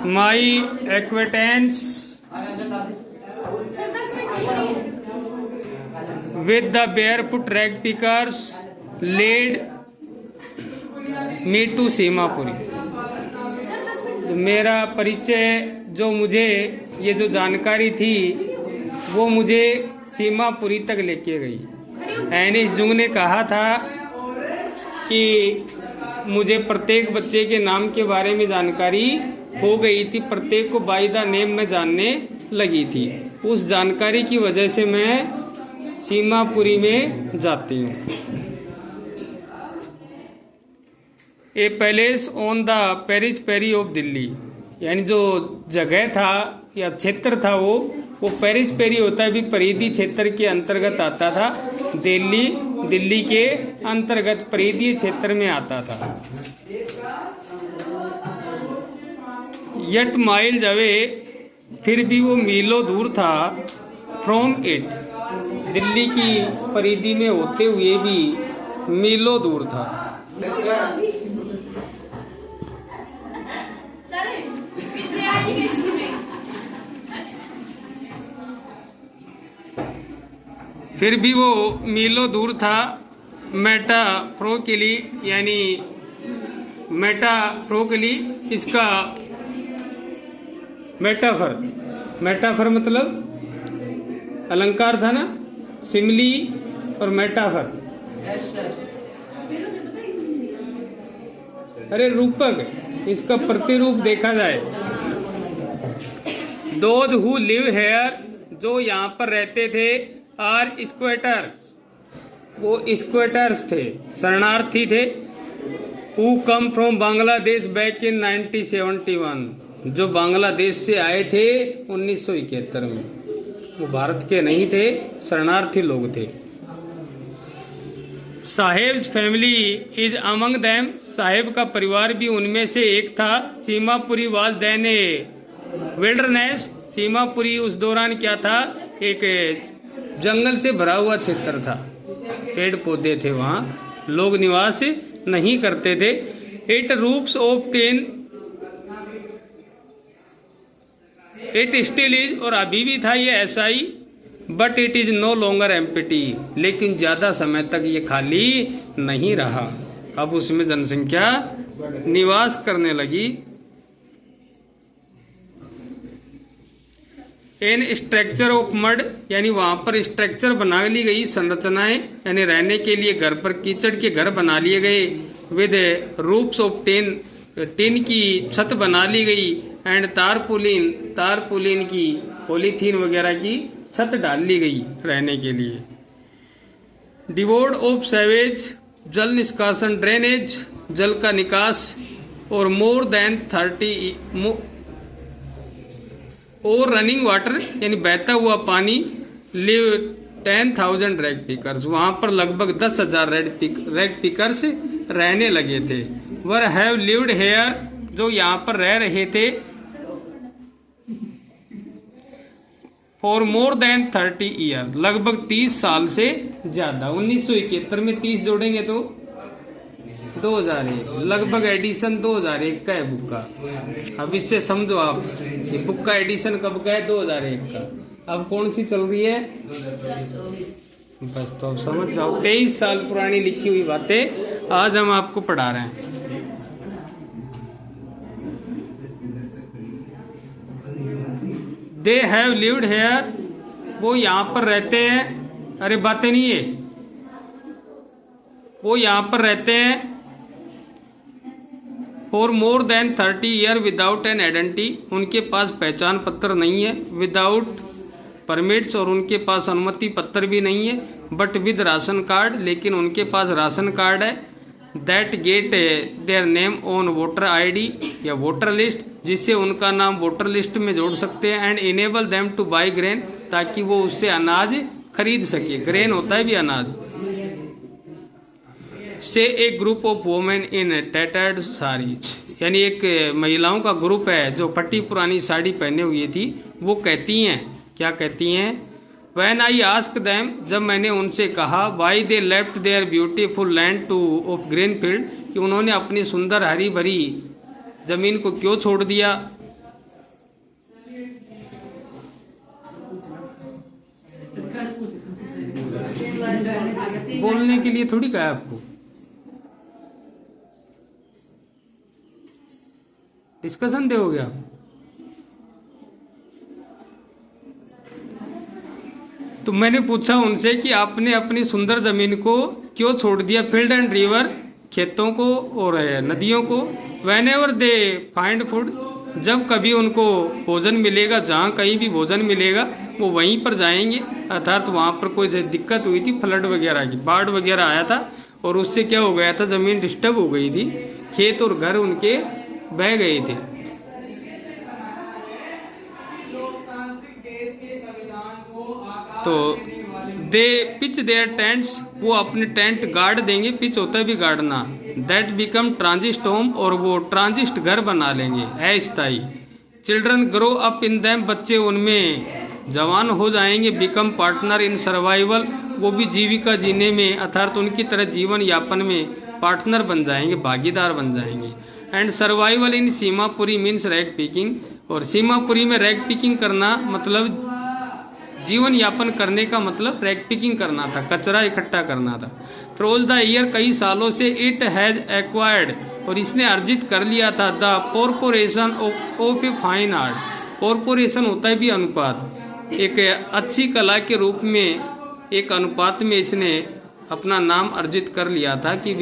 My एक्वेटेंस with the barefoot rag pickers led me to Seemapuri. तो मेरा परिचय जो मुझे ये जो जानकारी थी वो मुझे सीमापुरी तक लेके गई। एनिस जुंग ने कहा था कि मुझे प्रत्येक बच्चे के नाम के बारे में जानकारी हो गई थी, प्रत्येक को बाय द नेम में जानने लगी थी। उस जानकारी की वजह से मैं सीमापुरी में जाती हूँ। A palace on the periphery of Delhi, यानी जो जगह था या क्षेत्र था वो पेरिस पेरी होता है भी परिधि क्षेत्र के अंतर्गत आता था। दिल्ली के अंतर्गत परिधीय क्षेत्र में आता था। यट माइल्स अवे, फिर भी वो मीलों दूर था। फ्रॉम इट, दिल्ली की परिधि में होते हुए भी मीलों दूर था। फिर भी वो मीलों दूर था। मेटाफोरिकली, यानी मेटाफोरिकली इसका मेटाफर मतलब अलंकार था ना, सिमली और मेटाफर। अरे रूपक, इसका प्रतिरूप देखा जाए। दोज हु लिव हेयर, जो यहाँ पर रहते थे, आर स्क्वेटर्स, वो स्क्वेटर्स थे, शरणार्थी थे। Who come from Bangladesh back in 1971, जो बांग्लादेश से आए थे 1971 में। वो भारत के नहीं थे, शरणार्थी लोग थे। Saheb's family is among them, Saheb का परिवार भी उनमें से एक था। Seemapuri was then a wilderness, Seemapuri उस दौरान क्या था, एक जंगल से भरा हुआ क्षेत्र था, पेड़ पौधे थे, वहाँ लोग निवास नहीं करते थे। It roofs of ten, it still is, और अभी भी था ये ऐसा ही। But it is no longer empty, लेकिन ज्यादा समय तक ये खाली नहीं रहा। अब उसमें जनसंख्या निवास करने लगी। एन स्ट्रक्चर ऑफ मड, यानी वहां पर स्ट्रक्चर बना ली गई, संरचनाएं, यानी रहने के लिए घर पर कीचड़ के घर बना लिए गए। With roofs of tin, tin की छत बना ली गई। एंड तारपुलिन की, पॉलीथीन वगैरह की छत डाल ली गई रहने के लिए। डिवोर्ड ऑफ सेवेज, जल निष्कासन, ड्रेनेज, जल का निकास, और मोर देन 30 और रनिंग वाटर, यानी बहता हुआ पानी। लिव 10,000 रैग पिकर्स, वहां पर लगभग 10,000 रैग पिकर्स रहने लगे थे। वर हैव लिव्ड हेयर, जो यहाँ पर रह रहे थे। फॉर मोर देन 30 ईयर, लगभग 30 साल से ज्यादा। 1971 में 30 जोड़ेंगे तो 2001, लगभग एडिशन 2001 का है बुक का। अब इससे समझो आप, ये बुक का एडिशन कब का है, 2001 का। अब कौन सी चल रही है, बस तो अब समझ जाओ, 23 साल पुरानी लिखी हुई बातें आज हम आपको पढ़ा रहे हैं। दे हैव लिव्ड हेयर, वो यहाँ पर रहते हैं। अरे बातें नहीं है, वो यहाँ पर रहते हैं। For more than 30 year without an identity, उनके पास पहचान पत्र नहीं है। विदाउट परमिट्स, और उनके पास अनुमति पत्र भी नहीं है। बट विद राशन कार्ड, लेकिन उनके पास राशन कार्ड है। That get their name on voter ID, या वोटर लिस्ट, जिससे उनका नाम वोटर लिस्ट में जोड़ सकते हैं। And enable them two by grain, ताकि वो उससे अनाज खरीद सके। ग्रेन होता है भी अनाज। से एक group of women in tattered saris, यानी एक महिलाओं का ग्रुप है जो फटी पुरानी साड़ी पहने हुई थी। वो कहती हैं, क्या कहती हैं, When I asked them, जब मैंने उनसे कहा, why they left their beautiful land to of green field, कि उन्होंने अपनी सुंदर हरी भरी जमीन को क्यों छोड़ दिया? बोलने के लिए थोड़ी कहा आपको, डिस्कशन दोगे आप। तो मैंने पूछा उनसे कि आपने अपनी सुंदर जमीन को क्यों छोड़ दिया, फील्ड एंड रिवर, खेतों को और नदियों को। When ever they find food, जब कभी उनको भोजन मिलेगा, जहाँ कहीं भी भोजन मिलेगा वो वहीं पर जाएंगे। अर्थात वहाँ पर कोई दिक्कत हुई थी फ्लड वगैरह की, बाढ़ वगैरह आया था और उससे क्या हो गया था, जमीन डिस्टर्ब हो गई थी, खेत और घर उनके बह गए थे। तो दे पिच देयर टेंट्स, वो अपने टेंट गाड़ देंगे, पिच होता है भी गाड़ना। दैट बिकम ट्रांजिस्ट होम, और वो ट्रांजिस्ट घर बना लेंगे, अस्थायी। Children grow up in them, बच्चे उनमें जवान हो जाएंगे। बिकम पार्टनर इन सर्वाइवल, वो भी जीविका जीने में अर्थात उनकी तरह जीवन यापन में पार्टनर बन जाएंगे, भागीदार बन जाएंगे। And survival in Seemapuri means rag picking, और सीमापुरी में रैग पिकिंग करना मतलब जीवन यापन करने का मतलब रैग पिकिंग करना था, कचरा इकट्ठा करना था। थ्रोज द ईयर, कई सालों से, इट हैज एक्वायर्ड, और इसने अर्जित कर लिया था, the corporation of a fine art. Corporation होता है भी अनुपात, एक अच्छी कला के रूप में एक अनुपात में इसने अपना नाम अर्जित कर लिया था कि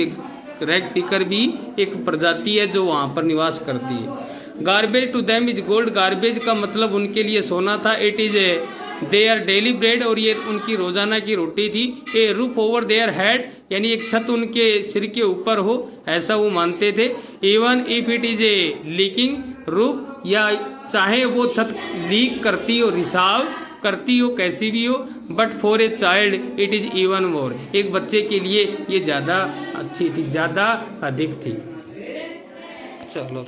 रैग पिकर भी एक प्रजाति है जो वहां पर निवास करती है। Garbage to them is gold, garbage का मतलब उनके लिए सोना था। It is a their daily bread, और ये उनकी रोजाना की रोटी थी। A roof over their head, यानी एक छत उनके सिर के ऊपर हो, ऐसा वो मानते थे। Even if it is A leaking roof, या चाहे वो छत लीक करती हो, रिसाव करती हो, कैसी भी हो, but for a child it is even more, एक बच्चे के लिए ये ज्यादा अच्छी थी, ज्यादा अधिक थी। चलो।